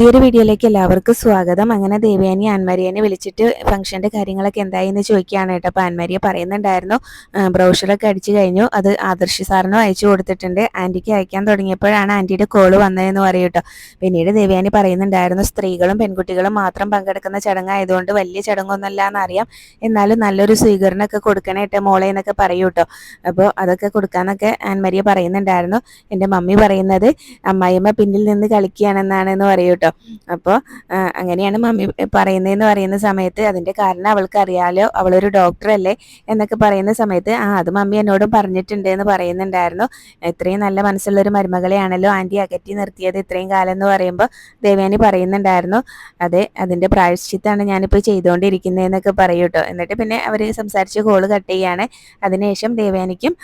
പുതിയൊരു വീഡിയോയിലേക്ക് എല്ലാവർക്കും സ്വാഗതം. അങ്ങനെ ദേവയാനി ആൻമരിയനെ വിളിച്ചിട്ട് ഫംഗ്ഷന്റെ കാര്യങ്ങളൊക്കെ എന്തായി എന്ന് ചോദിക്കുകയാണ് കേട്ടോ. അപ്പോൾ ആൻമരിയ പറയുന്നുണ്ടായിരുന്നു ബ്രൗഷറൊക്കെ അടിച്ചു കഴിഞ്ഞു, അത് ആദർശ് സാറിനും അയച്ചു കൊടുത്തിട്ടുണ്ട്, ആൻറ്റിക്ക് അയക്കാൻ തുടങ്ങിയപ്പോഴാണ് ആൻറ്റിയുടെ കോള് വന്നതെന്ന് പറയും കേട്ടോ. പിന്നീട് ദേവയാനി പറയുന്നുണ്ടായിരുന്നു സ്ത്രീകളും പെൺകുട്ടികളും മാത്രം പങ്കെടുക്കുന്ന ചടങ്ങായതുകൊണ്ട് വലിയ ചടങ്ങൊന്നുമല്ല എന്നറിയാം, എന്നാലും നല്ലൊരു സ്വീകരണമൊക്കെ കൊടുക്കണേ കേട്ടോ മോളെ എന്നൊക്കെ പറയൂ കേട്ടോ. അപ്പോൾ അതൊക്കെ കൊടുക്കാന്നൊക്കെ ആൻമരിയ പറയുന്നുണ്ടായിരുന്നു. എൻ്റെ മമ്മി പറയുന്നത് അമ്മായിയമ്മ പിന്നിൽ നിന്ന് കളിക്കുകയാണെന്നാണെന്ന് പറയൂ കേട്ടോ. അപ്പോൾ അങ്ങനെയാണ് മമ്മി പറയുന്നതെന്ന് പറയുന്ന സമയത്ത് അതിൻ്റെ കാരണം അവൾക്ക് അറിയാലോ, അവളൊരു ഡോക്ടറല്ലേ എന്നൊക്കെ പറയുന്ന സമയത്ത് അത് മമ്മി എന്നോടും പറഞ്ഞിട്ടുണ്ട് എന്ന് പറയുന്നുണ്ടായിരുന്നു. ഇത്രയും നല്ല മനസ്സുള്ളൊരു മരുമകളെയാണല്ലോ ആൻറ്റി അകറ്റി നിർത്തിയത് ഇത്രയും കാലം എന്ന് പറയുമ്പോൾ ദേവയാനി പറയുന്നുണ്ടായിരുന്നു, അതെ അതിൻ്റെ പ്രായശ്ചിത്താണ് ഞാനിപ്പോൾ ചെയ്തുകൊണ്ടിരിക്കുന്നതെന്നൊക്കെ പറയൂ കേട്ടോ. എന്നിട്ട് പിന്നെ അവർ സംസാരിച്ച് കോള് കട്ട് ചെയ്യാണ്. അതിനുശേഷം ദേവയാനിക്കും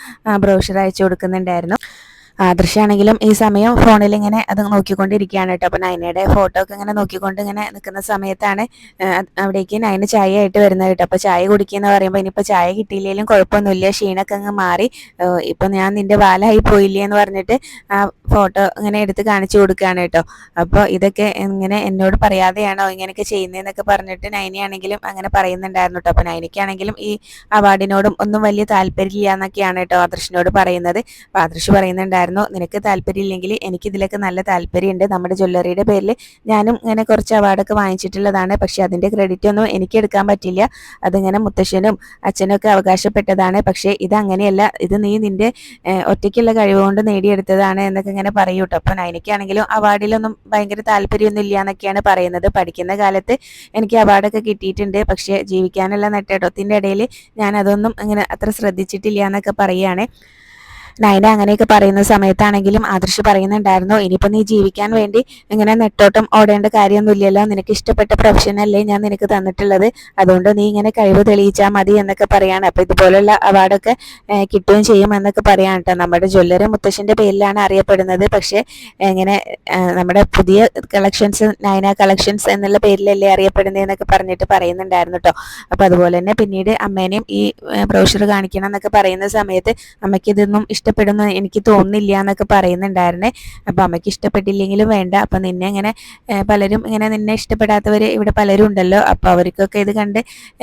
ബ്രോഷർ അയച്ചു കൊടുക്കുന്നുണ്ടായിരുന്നു. ആദർശാണെങ്കിലും ഈ സമയം ഫോണിൽ ഇങ്ങനെ അത് നോക്കിക്കൊണ്ടിരിക്കുകയാണ് കേട്ടോ. അപ്പോൾ നയനയുടെ ഫോട്ടോ ഒക്കെ ഇങ്ങനെ നോക്കിക്കൊണ്ട് ഇങ്ങനെ നിൽക്കുന്ന സമയത്താണ് അവിടേക്ക് നയന ചായ ആയിട്ട് വരുന്നത് കേട്ടോ. അപ്പോൾ ചായ കുടിക്കുന്ന പറയുമ്പോൾ ഇനിയിപ്പോൾ ചായ കിട്ടിയില്ലെങ്കിലും കുഴപ്പമൊന്നുമില്ല, ക്ഷീണമൊക്കെ അങ്ങ് മാറി, ഇപ്പം ഞാൻ നിൻ്റെ വാലായി പോയില്ലേ എന്ന് പറഞ്ഞിട്ട് ആ ഫോട്ടോ ഇങ്ങനെ എടുത്ത് കാണിച്ചു കൊടുക്കുകയാണ് കേട്ടോ. അപ്പോൾ ഇതൊക്കെ ഇങ്ങനെ എന്നോട് പറയാതെയാണോ ഇങ്ങനെയൊക്കെ ചെയ്യുന്നതെന്നൊക്കെ പറഞ്ഞിട്ട് നയനയാണെങ്കിലും അങ്ങനെ പറയുന്നുണ്ടായിരുന്നു കേട്ടോ. അപ്പോൾ നയനയ്ക്കാണെങ്കിലും ഈ അവാർഡിനോടും ഒന്നും വലിയ താല്പര്യമില്ല എന്നൊക്കെയാണ് കേട്ടോ ആദർശിനോട് പറയുന്നത്. അപ്പോൾ ആദർശ് പറയുന്നുണ്ടായിരുന്നു, നിനക്ക് താല്പര്യമില്ലെങ്കിൽ എനിക്കിതിലൊക്കെ നല്ല താല്പര്യമുണ്ട്, നമ്മുടെ ജ്വല്ലറിയുടെ പേരിൽ ഞാനും ഇങ്ങനെ കുറച്ച് അവാർഡൊക്കെ വാങ്ങിച്ചിട്ടുള്ളതാണ്, പക്ഷെ അതിൻ്റെ ക്രെഡിറ്റ് ഒന്നും എനിക്ക് എടുക്കാൻ പറ്റില്ല, അതിങ്ങനെ മുത്തശ്ശനും അച്ഛനും ഒക്കെ അവകാശപ്പെട്ടതാണ്, പക്ഷേ ഇതങ്ങനെയല്ല, ഇത് നീ നിൻ്റെ ഒറ്റയ്ക്കുള്ള കഴിവ് കൊണ്ട് നേടിയെടുത്തതാണ് എന്നൊക്കെ ഇങ്ങനെ പറയൂ കേട്ടോ. അപ്പം എനിക്കാണെങ്കിലും അവാർഡിലൊന്നും ഭയങ്കര താല്പര്യമൊന്നും ഇല്ല എന്നൊക്കെയാണ് പറയുന്നത്. പഠിക്കുന്ന കാലത്ത് എനിക്ക് അവാർഡൊക്കെ കിട്ടിയിട്ടുണ്ട്, പക്ഷേ ജീവിക്കാനുള്ള നെട്ടോട്ടത്തിൻ്റെ ഇടയിൽ ഞാൻ അതൊന്നും ഇങ്ങനെ അത്ര ശ്രദ്ധിച്ചിട്ടില്ല എന്നൊക്കെ പറയുകയാണ്. നയന അങ്ങനെയൊക്കെ പറയുന്ന സമയത്താണെങ്കിലും ആദർശ് പറയുന്നുണ്ടായിരുന്നു, ഇനിയിപ്പോൾ നീ ജീവിക്കാൻ വേണ്ടി ഇങ്ങനെ നെട്ടോട്ടം ഓടേണ്ട കാര്യമൊന്നുമില്ലല്ലോ, നിനക്ക് ഇഷ്ടപ്പെട്ട പ്രൊഫഷനല്ലേ ഞാൻ നിനക്ക് തന്നിട്ടുള്ളത്, അതുകൊണ്ട് നീ ഇങ്ങനെ കഴിവ് തെളിയിച്ചാൽ മതി എന്നൊക്കെ പറയാണ്. അപ്പോൾ ഇതുപോലുള്ള അവാർഡൊക്കെ കിട്ടുകയും ചെയ്യും എന്നൊക്കെ പറയാൻ കേട്ടോ. നമ്മുടെ ജ്വല്ലറി മുത്തശ്ശൻ്റെ പേരിലാണ് അറിയപ്പെടുന്നത്, പക്ഷേ ഇങ്ങനെ നമ്മുടെ പുതിയ കളക്ഷൻസ് നയന കളക്ഷൻസ് എന്നുള്ള പേരിലല്ലേ അറിയപ്പെടുന്നത് എന്നൊക്കെ പറഞ്ഞിട്ട് പറയുന്നുണ്ടായിരുന്നു കേട്ടോ. അപ്പോൾ അതുപോലെ തന്നെ പിന്നീട് അമ്മേനെയും ഈ ബ്രോഷർ കാണിക്കണം എന്നൊക്കെ പറയുന്ന സമയത്ത് അമ്മയ്ക്ക് ഇതൊന്നും ഇഷ്ടപ്പെടുന്നു എനിക്ക് തോന്നുന്നില്ല എന്നൊക്കെ പറയുന്നുണ്ടായിരുന്നേ. അപ്പോൾ അമ്മയ്ക്ക് ഇഷ്ടപ്പെട്ടില്ലെങ്കിലും വേണ്ട, അപ്പം നിന്നെ ഇങ്ങനെ പലരും ഇങ്ങനെ നിന്നെ ഇഷ്ടപ്പെടാത്തവർ ഇവിടെ പലരും ഉണ്ടല്ലോ, അപ്പോൾ അവർക്കൊക്കെ ഇത് കണ്ട്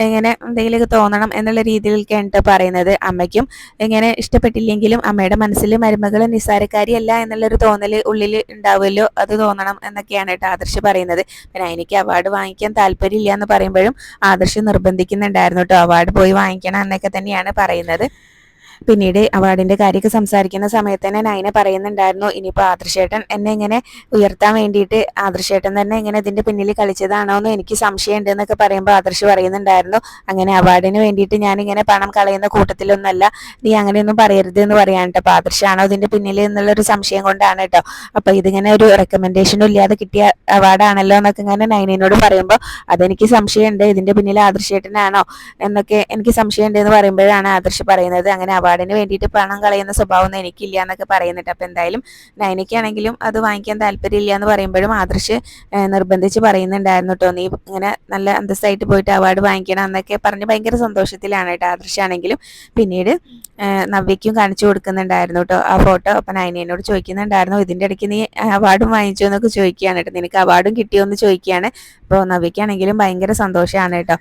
ഇങ്ങനെ എന്തെങ്കിലുമൊക്കെ തോന്നണം എന്നുള്ള രീതിയിലൊക്കെയാണ് കേട്ടോ പറയുന്നത്. അമ്മയ്ക്കും ഇങ്ങനെ ഇഷ്ടപ്പെട്ടില്ലെങ്കിലും അമ്മയുടെ മനസ്സിൽ മരുമകൾ നിസ്സാരക്കാരിയല്ല എന്നുള്ളൊരു തോന്നൽ ഉള്ളിൽ ഉണ്ടാവുമല്ലോ, അത് തോന്നണം എന്നൊക്കെയാണ് കേട്ടോ ആദർശ് പറയുന്നത്. പിന്നെ എനിക്ക് അവാർഡ് വാങ്ങിക്കാൻ താല്പര്യമില്ല എന്ന് പറയുമ്പോഴും ആദർശ് നിർബന്ധിക്കുന്നുണ്ടായിരുന്നു കേട്ടോ, അവാർഡ് പോയി വാങ്ങിക്കണം എന്നൊക്കെ തന്നെയാണ് പറയുന്നത്. പിന്നീട് അവാർഡിൻ്റെ കാര്യമൊക്കെ സംസാരിക്കുന്ന സമയത്ത് തന്നെ നയന പറയുന്നുണ്ടായിരുന്നു, ഇനിയിപ്പോൾ ആദർശേട്ടൻ എന്നെ ഇങ്ങനെ ഉയർത്താൻ വേണ്ടിയിട്ട് ആദർശേട്ടൻ തന്നെ ഇങ്ങനെ ഇതിൻ്റെ പിന്നിൽ കളിച്ചതാണോ എന്ന് എനിക്ക് സംശയമുണ്ട് എന്നൊക്കെ പറയുമ്പോൾ ആദർശ് പറയുന്നുണ്ടായിരുന്നു, അങ്ങനെ അവാർഡിന് വേണ്ടിയിട്ട് ഞാനിങ്ങനെ പണം കളയുന്ന കൂട്ടത്തിലൊന്നല്ല, നീ അങ്ങനെയൊന്നും പറയരുത് എന്ന് പറയാൻ കേട്ടോ. അപ്പോൾ ആദർശാണോ ഇതിൻ്റെ പിന്നിൽ എന്നുള്ളൊരു സംശയം കൊണ്ടാണ് കേട്ടോ. അപ്പോൾ ഇതിങ്ങനെ ഒരു റെക്കമെൻഡേഷനും ഇല്ലാതെ കിട്ടിയ അവാർഡാണല്ലോ എന്നൊക്കെ ഇങ്ങനെ നയനയോട് പറയുമ്പോൾ അതെനിക്ക് സംശയമുണ്ട്, ഇതിൻ്റെ പിന്നിൽ ആദർശേട്ടനാണോ എന്നൊക്കെ എനിക്ക് സംശയമുണ്ട് എന്ന് പറയുമ്പോഴാണ് ആദർശ് പറയുന്നത്, അങ്ങനെ അവാർഡിന് വേണ്ടിയിട്ട് പണം കളയുന്ന സ്വഭാവമൊന്നും എനിക്കില്ല എന്നൊക്കെ പറയുന്നുണ്ട്. അപ്പോൾ എന്തായാലും നയനയ്ക്കാണെങ്കിലും അത് വാങ്ങിക്കാൻ താല്പര്യമില്ല എന്ന് പറയുമ്പോഴും ആദർശ് നിർബന്ധിച്ച് പറയുന്നുണ്ടായിരുന്നു കേട്ടോ, നീ ഇങ്ങനെ നല്ല അന്തസ്സായിട്ട് പോയിട്ട് അവാർഡ് വാങ്ങിക്കണം എന്നൊക്കെ പറഞ്ഞ് ഭയങ്കര സന്തോഷത്തിലാണ് കേട്ടോ ആദർശാണെങ്കിലും. പിന്നീട് നവ്യയ്ക്കും കാണിച്ചു കൊടുക്കുന്നുണ്ടായിരുന്നു കേട്ടോ ആ ഫോട്ടോ. അപ്പം നയനയോട് ചോദിക്കുന്നുണ്ടായിരുന്നു, ഇതിൻ്റെ ഇടയ്ക്ക് നീ അവാർഡും വാങ്ങിച്ചോ എന്നൊക്കെ ചോദിക്കുകയാണ് കേട്ടോ, നിനക്ക് അവാർഡും കിട്ടിയോ എന്ന് ചോദിക്കുകയാണ്. അപ്പോൾ നവ്യയ്ക്കാണെങ്കിലും ഭയങ്കര സന്തോഷമാണ് കേട്ടോ.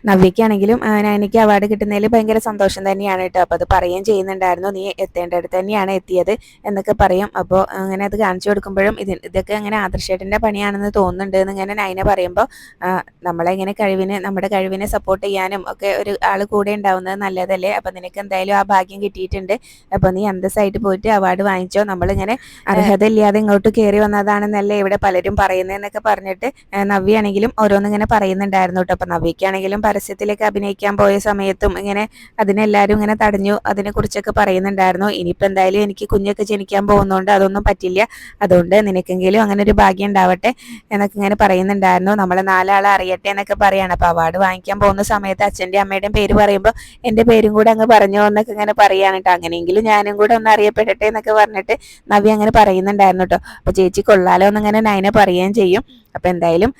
നവ്യയ്ക്കാണെങ്കിലും നയനയ്ക്ക് അവാർഡ് കിട്ടുന്നതിൽ ഭയങ്കര സന്തോഷം തന്നെയാണ് കേട്ടോ. അപ്പോൾ അത് പറയുകയും ചെയ്യുന്നുണ്ടായിരുന്നു, നീ എത്തേണ്ടടുത്ത് തന്നെയാണ് എത്തിയത് എന്നൊക്കെ പറയും. അപ്പോൾ അങ്ങനെ അത് കാണിച്ചു കൊടുക്കുമ്പോഴും ഇതൊക്കെ അങ്ങനെ ആദർശേട്ടൻ്റെ പണിയാണെന്ന് തോന്നുന്നുണ്ട് എന്ന് ഇങ്ങനെ നയന പറയുമ്പോൾ നമ്മളെ ഇങ്ങനെ നമ്മുടെ കഴിവിനെ സപ്പോർട്ട് ചെയ്യാനും ഒക്കെ ഒരു ആൾ കൂടെ ഉണ്ടാവുന്നത് നല്ലതല്ലേ, അപ്പോൾ നിനക്ക് എന്തായാലും ആ ഭാഗ്യം കിട്ടിയിട്ടുണ്ട്, അപ്പോൾ നീ അന്തസ്സായിട്ട് പോയിട്ട് അവാർഡ് വാങ്ങിച്ചോ, നമ്മളിങ്ങനെ അർഹത ഇല്ലാതെ ഇങ്ങോട്ട് കയറി വന്നതാണെന്നല്ലേ ഇവിടെ പലരും പറയുന്നതെന്നൊക്കെ പറഞ്ഞിട്ട് നവ്യാണെങ്കിലും ഓരോന്നിങ്ങനെ പറയുന്നുണ്ടായിരുന്നു കേട്ടോ. അപ്പോൾ നവ്യയ്ക്കാണെങ്കിലും പരസ്യത്തിലേക്ക് അഭിനയിക്കാൻ പോയ സമയത്തും ഇങ്ങനെ അതിനെല്ലാവരും ഇങ്ങനെ തടഞ്ഞു, അതിനെക്കുറിച്ചൊക്കെ പറയുന്നുണ്ടായിരുന്നു. ഇനിയിപ്പോൾ എന്തായാലും എനിക്ക് കുഞ്ഞൊക്കെ ജനിക്കാൻ പോകുന്നതുകൊണ്ട് അതൊന്നും പറ്റില്ല, അതുകൊണ്ട് നിനക്കെങ്കിലും അങ്ങനെ ഒരു ഭാഗ്യം ഉണ്ടാവട്ടെ എന്നൊക്കെ ഇങ്ങനെ പറയുന്നുണ്ടായിരുന്നു. നമ്മളെ നാലാളെ അറിയട്ടെ എന്നൊക്കെ പറയാണ്. അപ്പോൾ അവാർഡ് വാങ്ങിക്കാൻ പോകുന്ന സമയത്ത് അച്ഛൻ്റെ അമ്മയുടെയും പേര് പറയുമ്പോൾ എൻ്റെ പേരും കൂടെ അങ്ങ് പറഞ്ഞോ എന്നൊക്കെ ഇങ്ങനെ പറയാണ് കേട്ടോ. അങ്ങനെയെങ്കിലും ഞാനും കൂടെ ഒന്ന് അറിയപ്പെടട്ടെ എന്നൊക്കെ പറഞ്ഞിട്ട് നവ്യ അങ്ങനെ പറയുന്നുണ്ടായിരുന്നു കേട്ടോ. അപ്പോൾ ചേച്ചി കൊള്ളാലോ എന്നിങ്ങനെ നയന പറയുകയും ചെയ്യും. അപ്പോൾ എന്തായാലും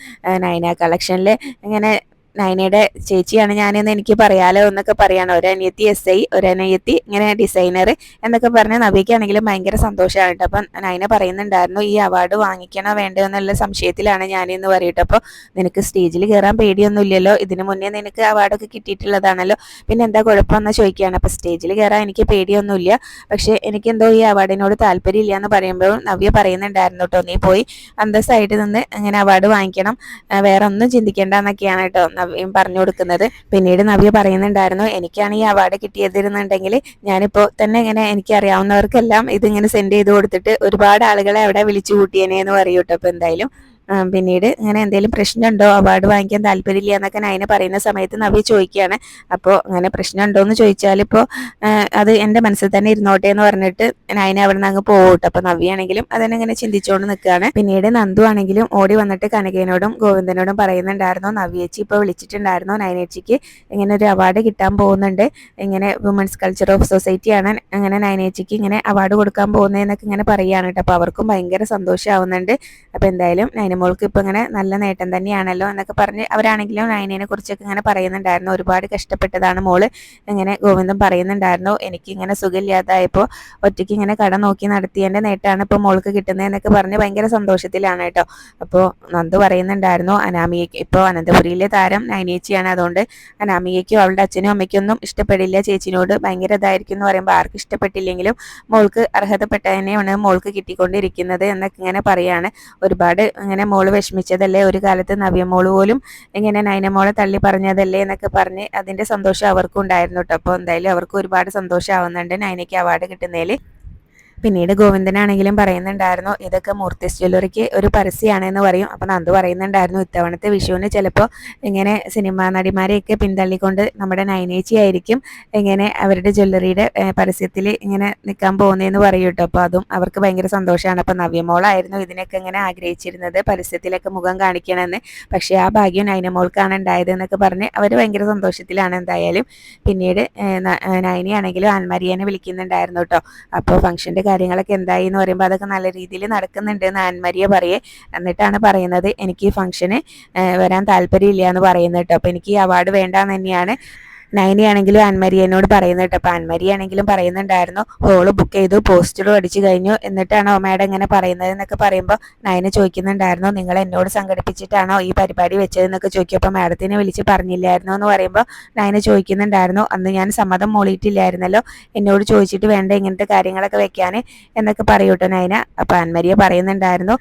നയന കളക്ഷനിൽ ഇങ്ങനെ നയനയുടെ ചേച്ചിയാണ് ഞാനെന്ന് എനിക്ക് പറയാലോ എന്നൊക്കെ പറയാണ്. ഒരനിയത്തി SI, ഒരനിയത്തി ഇങ്ങനെ ഡിസൈനർ എന്നൊക്കെ പറഞ്ഞ് നവ്യയ്ക്കാണെങ്കിലും ഭയങ്കര സന്തോഷമാണ് കേട്ടോ. അപ്പം നയന പറയുന്നുണ്ടായിരുന്നു ഈ അവാർഡ് വാങ്ങിക്കണോ വേണ്ടോ എന്നുള്ള സംശയത്തിലാണ് ഞാനെന്ന് പറയട്ടെ. അപ്പോൾ നിനക്ക് സ്റ്റേജിൽ കയറാൻ പേടിയൊന്നുമില്ലല്ലോ, ഇതിനു മുന്നേ നിനക്ക് അവാർഡൊക്കെ കിട്ടിയിട്ടുള്ളതാണല്ലോ, പിന്നെ എന്താ കുഴപ്പമെന്ന് ചോദിക്കുകയാണ്. അപ്പോൾ സ്റ്റേജിൽ കയറാൻ എനിക്ക് പേടിയൊന്നുമില്ല, പക്ഷേ എനിക്കെന്തോ ഈ അവാർഡിനോട് താല്പര്യമില്ല എന്ന് പറയുമ്പോൾ നവ്യ പറയുന്നുണ്ടായിരുന്നു കേട്ടോ, നീ പോയി അന്തസ്സായിട്ട് നിന്ന് ഇങ്ങനെ അവാർഡ് വാങ്ങിക്കണം, വേറെ ഒന്നും ചിന്തിക്കേണ്ട എന്നൊക്കെയാണ് കേട്ടോ നവ്യം പറഞ്ഞു കൊടുക്കുന്നത്. പിന്നീട് നവ്യ പറയുന്നുണ്ടായിരുന്നു, എനിക്കാണ് ഈ അവാർഡ് കിട്ടിയതിരുന്നുണ്ടെങ്കിൽ ഞാനിപ്പോൾ തന്നെ ഇങ്ങനെ എനിക്ക് അറിയാവുന്നവർക്കെല്ലാം ഇതിങ്ങനെ സെൻഡ് ചെയ്ത് കൊടുത്തിട്ട് ഒരുപാട് ആളുകളെ അവിടെ വിളിച്ചു കൂട്ടിയേനെ എന്ന് പറയൂ കേട്ടോ. അപ്പോൾ എന്തായാലും പിന്നീട് ഇങ്ങനെ എന്തെങ്കിലും പ്രശ്നമുണ്ടോ, അവാർഡ് വാങ്ങിക്കാൻ താല്പര്യമില്ല എന്നൊക്കെ നയന പറയുന്ന സമയത്ത് നവ്യ ചോദിക്കുകയാണ്. അപ്പോൾ അങ്ങനെ പ്രശ്നമുണ്ടോ എന്ന് ചോദിച്ചാൽ ഇപ്പോൾ അത് എൻ്റെ മനസ്സിൽ തന്നെ ഇരുന്നോട്ടെ എന്ന് പറഞ്ഞിട്ട് നയന അവിടെ നിന്ന് അങ്ങ് പോകട്ടെ. അപ്പോൾ നവ്യാണെങ്കിലും അതിനെ ഇങ്ങനെ ചിന്തിച്ചുകൊണ്ട് നിൽക്കുകയാണ്. പിന്നീട് നന്ദു ആണെങ്കിലും ഓടി വന്നിട്ട് കനകയോടും ഗോവിന്ദനോടും പറയുന്നുണ്ടായിരുന്നു, നവ്യേച്ചി ഇപ്പോൾ വിളിച്ചിട്ടുണ്ടായിരുന്നു, നയനേച്ചിക്ക് ഇങ്ങനെ ഒരു അവാർഡ് കിട്ടാൻ പോകുന്നുണ്ട്, ഇങ്ങനെ വുമൻസ് കൾച്ചർ ഓഫ് സൊസൈറ്റിയാണ് അങ്ങനെ നയനേച്ചിക്ക് ഇങ്ങനെ അവാർഡ് കൊടുക്കാൻ പോകുന്നതെന്നൊക്കെ ഇങ്ങനെ പറയുകയാണ് കേട്ടോ. അപ്പോൾ അവർക്കും ഭയങ്കര സന്തോഷമാവുന്നുണ്ട്. അപ്പോൾ എന്തായാലും നയനമോൾക്ക് ഇപ്പോൾ ഇങ്ങനെ നല്ല നേട്ടം തന്നെയാണല്ലോ എന്നൊക്കെ പറഞ്ഞ് അവരാണെങ്കിലും നയനയെ കുറിച്ചൊക്കെ ഇങ്ങനെ പറയുന്നുണ്ടായിരുന്നു. ഒരുപാട് കഷ്ടപ്പെട്ടതാണ് മോള്, ഇങ്ങനെ ഗോവിന്ദൻ പറയുന്നുണ്ടായിരുന്നു, എനിക്ക് ഇങ്ങനെ സുഖമില്ലാതായപ്പോൾ ഒറ്റയ്ക്ക് ഇങ്ങനെ കട നോക്കി നടത്തിയതിൻ്റെ നേട്ടമാണ് ഇപ്പോൾ മോൾക്ക് കിട്ടുന്നത് എന്നൊക്കെ പറഞ്ഞ് ഭയങ്കര സന്തോഷത്തിലാണ് കേട്ടോ. അപ്പോൾ നന്ദു പറയുന്നുണ്ടായിരുന്നു, അനാമികയ്ക്ക് ഇപ്പോൾ അനന്തപുരിയിലെ താരം നയനേച്ചിയാണ്, അതുകൊണ്ട് അനാമികയ്ക്കും അവളുടെ അച്ഛനും അമ്മയ്ക്കൊന്നും ഇഷ്ടപ്പെടില്ല, ചേച്ചിനോട് ഭയങ്കര ഇതായിരിക്കും എന്ന് പറയുമ്പോൾ ആർക്കും ഇഷ്ടപ്പെട്ടില്ലെങ്കിലും മോൾക്ക് അർഹതപ്പെട്ടതിനെയാണ് മോൾക്ക് കിട്ടിക്കൊണ്ടിരിക്കുന്നത് എന്നൊക്കെ ഇങ്ങനെ പറയാണ്. ഒരുപാട് ഇങ്ങനെ മോള് വിഷമിച്ചതല്ലേ, ഒരു കാലത്ത് നവ്യമോള് പോലും ഇങ്ങനെ നയനമോളെ തള്ളി പറഞ്ഞതല്ലേ എന്നൊക്കെ പറഞ്ഞ് അതിൻ്റെ സന്തോഷം അവർക്കും ഉണ്ടായിരുന്നു കേട്ടോ. അപ്പോൾ എന്തായാലും അവർക്ക് ഒരുപാട് സന്തോഷമാവുന്നുണ്ട് നയനയ്ക്ക് അവാർഡ് കിട്ടുന്നതിൽ. പിന്നീട് ഗോവിന്ദനാണെങ്കിലും പറയുന്നുണ്ടായിരുന്നു, ഇതൊക്കെ മൂർത്തിസ് ജ്വല്ലറിക്ക് ഒരു പരസ്യമാണെന്ന് പറയും. അപ്പം നന്ദു പറയുന്നുണ്ടായിരുന്നു, ഇത്തവണത്തെ വിഷുവിന് ചിലപ്പോൾ ഇങ്ങനെ സിനിമാ നടിമാരെയൊക്കെ പിന്തള്ളിക്കൊണ്ട് നമ്മുടെ നയനേച്ചി ആയിരിക്കും ഇങ്ങനെ അവരുടെ ജ്വല്ലറിയുടെ പരസ്യത്തിൽ ഇങ്ങനെ നിൽക്കാൻ പോകുന്നതെന്ന് പറയും കേട്ടോ. അപ്പോൾ അതും അവർക്ക് ഭയങ്കര സന്തോഷമാണ്. അപ്പോൾ നവ്യമോളായിരുന്നു ഇതിനൊക്കെ ഇങ്ങനെ ആഗ്രഹിച്ചിരുന്നത്, പരസ്യത്തിലൊക്കെ മുഖം കാണിക്കണമെന്ന്, പക്ഷേ ആ ഭാഗ്യം നയനമോൾക്കാണ് ഉണ്ടായത് എന്നൊക്കെ പറഞ്ഞ് അവർ ഭയങ്കര സന്തോഷത്തിലാണ് എന്തായാലും. പിന്നീട് നയനിയാണെങ്കിലും ആൻമരിയനെ വിളിക്കുന്നുണ്ടായിരുന്നു കേട്ടോ. അപ്പോൾ ഫംഗ്ഷൻ്റെ കാര്യങ്ങളൊക്കെ എന്തായി എന്ന് പറയുമ്പോൾ അതൊക്കെ നല്ല രീതിയിൽ നടക്കുന്നുണ്ട് എന്ന് ആൻമരിയ പറയേ. എന്നിട്ടാണ് പറയുന്നത്, എനിക്ക് ഈ ഫംഗ്ഷന് വരാൻ താല്പര്യമില്ല എന്ന് പറയുന്നത് കേട്ടോ. അപ്പോൾ എനിക്ക് ഈ അവാർഡ് വേണ്ടാന്ന് തന്നെയാണ് നയനിയാണെങ്കിലും ആൻമരിയനോട് പറയുന്നത് കേട്ടോ. അപ്പോൾ ആൻമരിയാണെങ്കിലും പറയുന്നുണ്ടായിരുന്നു, ഹോള് ബുക്ക് ചെയ്തു, പോസ്റ്ററും അടിച്ചു കഴിഞ്ഞു, എന്നിട്ടാണോ മാഡം ഇങ്ങനെ പറയുന്നത് എന്നൊക്കെ പറയുമ്പോൾ നയന ചോദിക്കുന്നുണ്ടായിരുന്നു, നിങ്ങൾ എന്നോട് സംഘടിപ്പിച്ചിട്ടാണോ ഈ പരിപാടി വെച്ചതെന്നൊക്കെ ചോദിക്കും. അപ്പോൾ മാഡത്തിനെ വിളിച്ച് പറഞ്ഞില്ലായിരുന്നോ എന്ന് പറയുമ്പോൾ നയന ചോദിക്കുന്നുണ്ടായിരുന്നു, അന്ന് ഞാൻ സമ്മതം മൂളിയിട്ടില്ലായിരുന്നല്ലോ, എന്നോട് ചോദിച്ചിട്ട് വേണ്ട ഇങ്ങനത്തെ കാര്യങ്ങളൊക്കെ വെക്കാൻ എന്നൊക്കെ പറയൂട്ടോ നയന. അപ്പോൾ ആൻമരിയ പറയുന്നുണ്ടായിരുന്നു,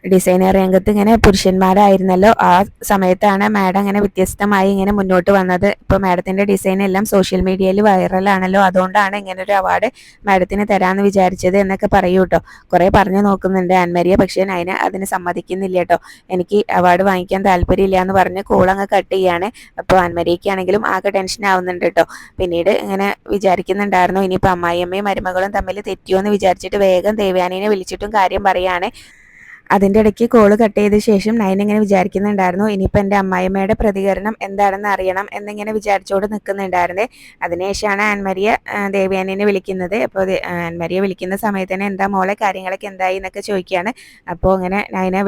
ഡിസൈനർ രംഗത്ത് ഇങ്ങനെ പുരുഷന്മാരായിരുന്നല്ലോ, ആ സമയത്താണ് മാഡം ഇങ്ങനെ വ്യത്യസ്തമായി ഇങ്ങനെ മുന്നോട്ട് വന്നത്. ഇപ്പോൾ മാഡത്തിൻ്റെ ഡിസൈൻ എല്ലാം സോഷ്യൽ മീഡിയയിൽ വൈറലാണല്ലോ, അതുകൊണ്ടാണ് ഇങ്ങനൊരു അവാർഡ് മാഡത്തിന് തരാമെന്ന് വിചാരിച്ചത് എന്നൊക്കെ പറയൂ കേട്ടോ. കുറേ പറഞ്ഞു നോക്കുന്നുണ്ട് ആൻമരിയ, പക്ഷേ നയന അതിന് സമ്മതിക്കുന്നില്ല കേട്ടോ. എനിക്ക് അവാർഡ് വാങ്ങിക്കാൻ താല്പര്യമില്ല എന്ന് പറഞ്ഞ് കോളങ്ങ് കട്ട് ചെയ്യാണ്. അപ്പോൾ ആൻമരിയയ്ക്കാണെങ്കിലും ആകെ ടെൻഷൻ ആവുന്നുണ്ട് കേട്ടോ. പിന്നീട് ഇങ്ങനെ വിചാരിക്കുന്നുണ്ടായിരുന്നു, ഇനിയിപ്പോൾ അമ്മായിയമ്മയും മരുമകളും തമ്മിൽ തെറ്റിയോ എന്ന് വിചാരിച്ചിട്ട് വേഗം ദേവയാനിനെ വിളിച്ചിട്ടും കാര്യം പറയാണ്. അതിൻ്റെ ഇടയ്ക്ക് കോള് കട്ട് ചെയ്ത ശേഷം നയൻ ഇങ്ങനെ വിചാരിക്കുന്നുണ്ടായിരുന്നു, ഇനിയിപ്പോൾ എൻ്റെ അമ്മായിമ്മയുടെ പ്രതികരണം എന്താണെന്ന് അറിയണം എന്നിങ്ങനെ വിചാരിച്ചുകൊണ്ട് നിൽക്കുന്നുണ്ടായിരുന്നേ. അതിനുശേഷമാണ് ആൻമരിയ ദേവയാനിനെ വിളിക്കുന്നത്. അപ്പോൾ ആൻമരിയ വിളിക്കുന്ന സമയത്ത് തന്നെ എന്താ മോളെ കാര്യങ്ങളൊക്കെ എന്തായി എന്നൊക്കെ ചോദിക്കുകയാണ്. അപ്പോൾ ഇങ്ങനെ നയന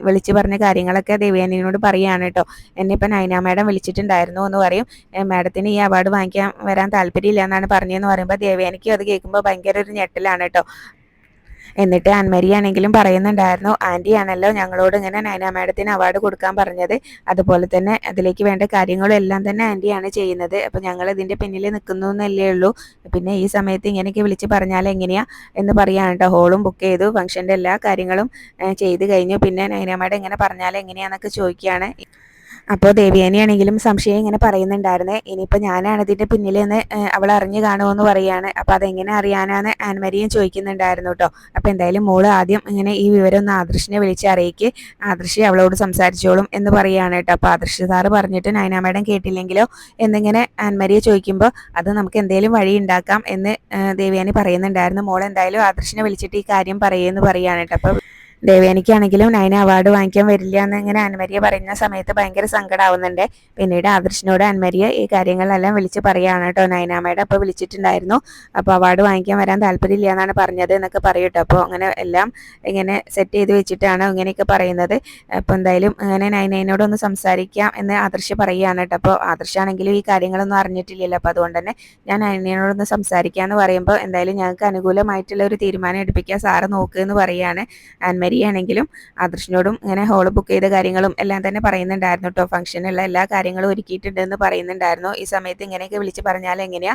വിളിച്ച് പറഞ്ഞ കാര്യങ്ങളൊക്കെ ദേവയാനിനോട് പറയുകയാണ് കേട്ടോ. എന്നെ ഇപ്പം നയന മാഡം വിളിച്ചിട്ടുണ്ടായിരുന്നു എന്ന് പറയും. മാഡത്തിന് ഈ അവാർഡ് വാങ്ങിക്കാൻ വരാൻ താല്പര്യമില്ല എന്നാണ് പറഞ്ഞതെന്ന് പറയുമ്പോൾ ദേവയാനിക്ക് അത് കേൾക്കുമ്പോൾ ഭയങ്കര ഒരു ഞെട്ടലാണ് കേട്ടോ. എന്നിട്ട് ആൻമരിയാണെങ്കിലും പറയുന്നുണ്ടായിരുന്നു, ആൻറ്റിയാണല്ലോ ഞങ്ങളോട് ഇങ്ങനെ നയന മാഡത്തിന് അവാർഡ് കൊടുക്കാൻ പറഞ്ഞത്, അതുപോലെ തന്നെ അതിലേക്ക് വേണ്ട കാര്യങ്ങളും എല്ലാം തന്നെ ആൻറ്റിയാണ് ചെയ്യുന്നത്, അപ്പോൾ ഞങ്ങൾ ഇതിൻ്റെ പിന്നിൽ നിൽക്കുന്നു എന്നല്ലേ ഉള്ളൂ, പിന്നെ ഈ സമയത്ത് ഇങ്ങനെയൊക്കെ വിളിച്ച് പറഞ്ഞാൽ എങ്ങനെയാ എന്ന് പറയുകയാണ് കേട്ടോ. ഹോളും ബുക്ക് ചെയ്തു, ഫംഗ്ഷൻ്റെ എല്ലാ കാര്യങ്ങളും ചെയ്ത് കഴിഞ്ഞു, പിന്നെ നയന മാഡം ഇങ്ങനെ പറഞ്ഞാൽ എങ്ങനെയാണെന്നൊക്കെ ചോദിക്കുകയാണ്. അപ്പോൾ ദേവയാനിയാണെങ്കിലും സംശയം ഇങ്ങനെ പറയുന്നുണ്ടായിരുന്നേ, ഇനിയിപ്പോൾ ഞാനാണ് ഇതിൻ്റെ പിന്നിൽ നിന്ന് അവൾ അറിഞ്ഞു കാണുമെന്ന് പറയുകയാണ്. അപ്പോൾ അതെങ്ങനെ അറിയാനാണ് ആൻമരിയും ചോദിക്കുന്നുണ്ടായിരുന്നു കേട്ടോ. അപ്പോൾ എന്തായാലും മോള് ആദ്യം ഇങ്ങനെ ഈ വിവരം ഒന്ന് ആദർശിനെ വിളിച്ച് അറിയിക്ക്, ആദർശി അവളോട് സംസാരിച്ചോളും എന്ന് പറയുകയാണ് കേട്ടോ. അപ്പോൾ ആദർശ് സാറ് പറഞ്ഞിട്ട് നയന മാഡം കേട്ടില്ലെങ്കിലോ എന്നിങ്ങനെ ആൻമരിയെ ചോദിക്കുമ്പോൾ അത് നമുക്ക് എന്തെങ്കിലും വഴി ഉണ്ടാക്കാം എന്ന് ദേവയാനി പറയുന്നുണ്ടായിരുന്നു. മോൾ എന്തായാലും ആദർശിനെ വിളിച്ചിട്ട് ഈ കാര്യം പറയുമെന്ന് പറയുകയാണ് കേട്ടോ. അപ്പോൾ ദേവയാനിക്കാണെങ്കിലും നയന അവാർഡ് വാങ്ങിക്കാൻ വരില്ല എന്ന് ഇങ്ങനെ അൻമരിയ പറയുന്ന സമയത്ത് ഭയങ്കര സങ്കടമാവുന്നുണ്ട്. പിന്നീട് ആദർശിനോട് അൻമരിയ ഈ കാര്യങ്ങളെല്ലാം വിളിച്ച് പറയുകയാണ് കേട്ടോ. നയനാമ്മയുടെ അപ്പോൾ വിളിച്ചിട്ടുണ്ടായിരുന്നു, അപ്പോൾ അവാർഡ് വാങ്ങിക്കാൻ വരാൻ താല്പര്യമില്ല എന്നാണ് പറഞ്ഞത് എന്നൊക്കെ പറയട്ടോ. അപ്പോൾ അങ്ങനെ എല്ലാം ഇങ്ങനെ സെറ്റ് ചെയ്ത് വെച്ചിട്ടാണ് ഇങ്ങനെയൊക്കെ പറയുന്നത്. അപ്പോൾ എന്തായാലും അങ്ങനെ നയനയോടൊന്ന് സംസാരിക്കാം എന്ന് ആദർശ് പറയുകയാണ് കേട്ടോ. അപ്പോൾ ആദർശാണെങ്കിലും ഈ കാര്യങ്ങളൊന്നും അറിഞ്ഞിട്ടില്ലല്ലോ, അപ്പോൾ അതുകൊണ്ട് തന്നെ ഞാൻ നയനയോടൊന്ന് സംസാരിക്കാമെന്ന് പറയുമ്പോൾ എന്തായാലും ഞങ്ങൾക്ക് അനുകൂലമായിട്ടുള്ള ഒരു തീരുമാനം എടുപ്പിക്കാൻ സാറ് നോക്കുമെന്ന് പറയുകയാണ്. ആൻമരിയാണെങ്കിലും ആദർശിനോടും ഇങ്ങനെ ഹോള് ബുക്ക് ചെയ്ത കാര്യങ്ങളും എല്ലാം തന്നെ പറയുന്നുണ്ടായിരുന്നു കേട്ടോ. ഫംഗ്ഷനുള്ള എല്ലാ കാര്യങ്ങളും ഒരുക്കിയിട്ടുണ്ടെന്ന് പറയുന്നുണ്ടായിരുന്നു. ഈ സമയത്ത് ഇങ്ങനെയൊക്കെ വിളിച്ച് പറഞ്ഞാൽ എങ്ങനെയാ,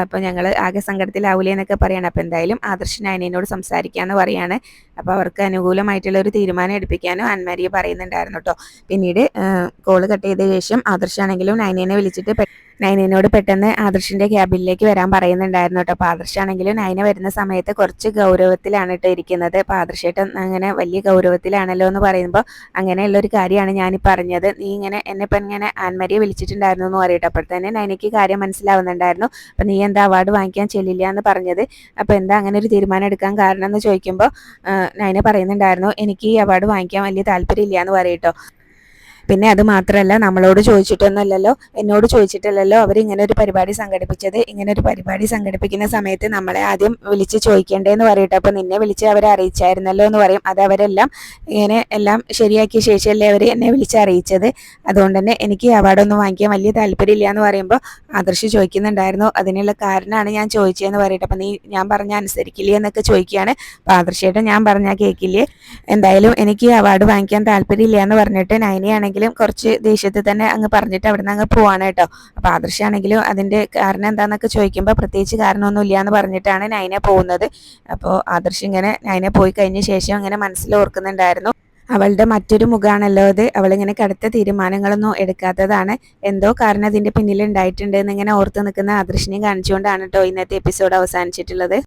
അപ്പോൾ ഞങ്ങൾ ആകെ സങ്കടത്തിലാവൂലേ എന്നൊക്കെ പറയണം. അപ്പോൾ എന്തായാലും ആദർശ് നയനയോട് സംസാരിക്കാമെന്ന് പറയാണ്. അപ്പോൾ അവർക്ക് അനുകൂലമായിട്ടുള്ള ഒരു തീരുമാനം എടുപ്പിക്കാനും ആൻമരിയ പറയുന്നുണ്ടായിരുന്നു കേട്ടോ. പിന്നീട് കോള് കട്ട് ചെയ്ത ശേഷം ആദർശാണെങ്കിലും നയനയെ വിളിച്ചിട്ട് നയനയോട് പെട്ടെന്ന് ആദർശിന്റെ ക്യാബിനിലേക്ക് വരാൻ പറയുന്നുണ്ടായിരുന്നു കേട്ടോ. അപ്പോൾ ആദർശാണെങ്കിലും നയന വരുന്ന സമയത്ത് കുറച്ച് ഗൗരവത്തിലാണ് കേട്ടോ ഇരിക്കുന്നത്. അപ്പോൾ ആദർശേട്ടൻ അങ്ങനെ വലിയ ഗൗരവത്തിലാണല്ലോ എന്ന് പറയുമ്പോൾ അങ്ങനെയുള്ള ഒരു കാര്യമാണ് ഞാൻ പറഞ്ഞത്. നീ ഇങ്ങനെ എന്നെ ഇപ്പം ഇങ്ങനെ ആൻമരിയെ വിളിച്ചിട്ടുണ്ടായിരുന്നു എന്ന് പറയട്ടെ. അപ്പോൾ തന്നെ നയനയ്ക്ക് കാര്യം മനസ്സിലാവുന്നുണ്ടായിരുന്നു. അപ്പം നീ എന്താ അവാർഡ് വാങ്ങിക്കാൻ ചെല്ലില്ല എന്ന് പറഞ്ഞത്, അപ്പോൾ എന്താ അങ്ങനെ ഒരു തീരുമാനം എടുക്കാൻ കാരണം എന്ന് ചോദിക്കുമ്പോൾ നയന പറയുന്നുണ്ടായിരുന്നു, എനിക്ക് ഈ അവാർഡ് വാങ്ങിക്കാൻ വലിയ താല്പര്യമില്ല എന്ന് പറയട്ടോ. പിന്നെ അത് മാത്രമല്ല, നമ്മളോട് ചോദിച്ചിട്ടൊന്നുമല്ലല്ലോ, എന്നോട് ചോദിച്ചിട്ടല്ലല്ലോ അവരിങ്ങനെ ഒരു പരിപാടി സംഘടിപ്പിച്ചത്. ഇങ്ങനെ ഒരു പരിപാടി സംഘടിപ്പിക്കുന്ന സമയത്ത് നമ്മളെ ആദ്യം വിളിച്ച് ചോദിക്കേണ്ടതെന്ന് പറയട്ടെ. അപ്പോൾ നിന്നെ വിളിച്ച് അവരെ അറിയിച്ചായിരുന്നല്ലോ എന്ന് പറയും. അത് അവരെല്ലാം ഇങ്ങനെ എല്ലാം ശരിയാക്കിയ ശേഷമല്ലേ അവർ എന്നെ വിളിച്ച് അറിയിച്ചത്. അതുകൊണ്ട് തന്നെ എനിക്ക് അവാർഡൊന്നും വാങ്ങിക്കാൻ വലിയ താല്പര്യമില്ല എന്ന് പറയുമ്പോൾ ആദർശ് ചോദിക്കുന്നുണ്ടായിരുന്നു, അതിനുള്ള കാരണമാണ് ഞാൻ ചോദിച്ചതെന്ന് പറയട്ടെ. അപ്പം നീ ഞാൻ പറഞ്ഞാൽ അനുസരിക്കില്ലേ എന്നൊക്കെ ചോദിക്കുകയാണ്. അപ്പോൾ ആദർശേട്ടൻ ഞാൻ പറഞ്ഞാൽ കേൾക്കില്ലേ, എന്തായാലും എനിക്ക് അവാർഡ് വാങ്ങിക്കാൻ താല്പര്യമില്ല എന്ന് പറഞ്ഞിട്ട് നയനയാണെങ്കിൽ കുറച്ച് ദേഷ്യത്തിൽ തന്നെ അങ്ങ് പറഞ്ഞിട്ട് അവിടെ നിന്ന് അങ്ങ് പോവാണ് കേട്ടോ. അപ്പോൾ ആദർശാണെങ്കിലും അതിൻ്റെ കാരണം എന്താണെന്നൊക്കെ ചോദിക്കുമ്പോൾ പ്രത്യേകിച്ച് കാരണമൊന്നുമില്ല എന്ന് പറഞ്ഞിട്ടാണ് നയന പോകുന്നത്. അപ്പോൾ ആദർശ് ഇങ്ങനെ നയന പോയി കഴിഞ്ഞ ശേഷം ഇങ്ങനെ മനസ്സിൽ ഓർക്കുന്നുണ്ടായിരുന്നു, അവളുടെ മറ്റൊരു മുഖമാണല്ലോ അത്, അവളിങ്ങനെ കടുത്ത തീരുമാനങ്ങളൊന്നും എടുക്കാത്തതാണ്, എന്തോ കാരണം അതിൻ്റെ പിന്നിൽ ഉണ്ടായിട്ടുണ്ട് എന്നിങ്ങനെ ഓർത്ത് നിൽക്കുന്ന ആദർശിനെ കാണിച്ചുകൊണ്ടാണ് കേട്ടോ ഇന്നത്തെ എപ്പിസോഡ് അവസാനിച്ചിട്ടുള്ളത്.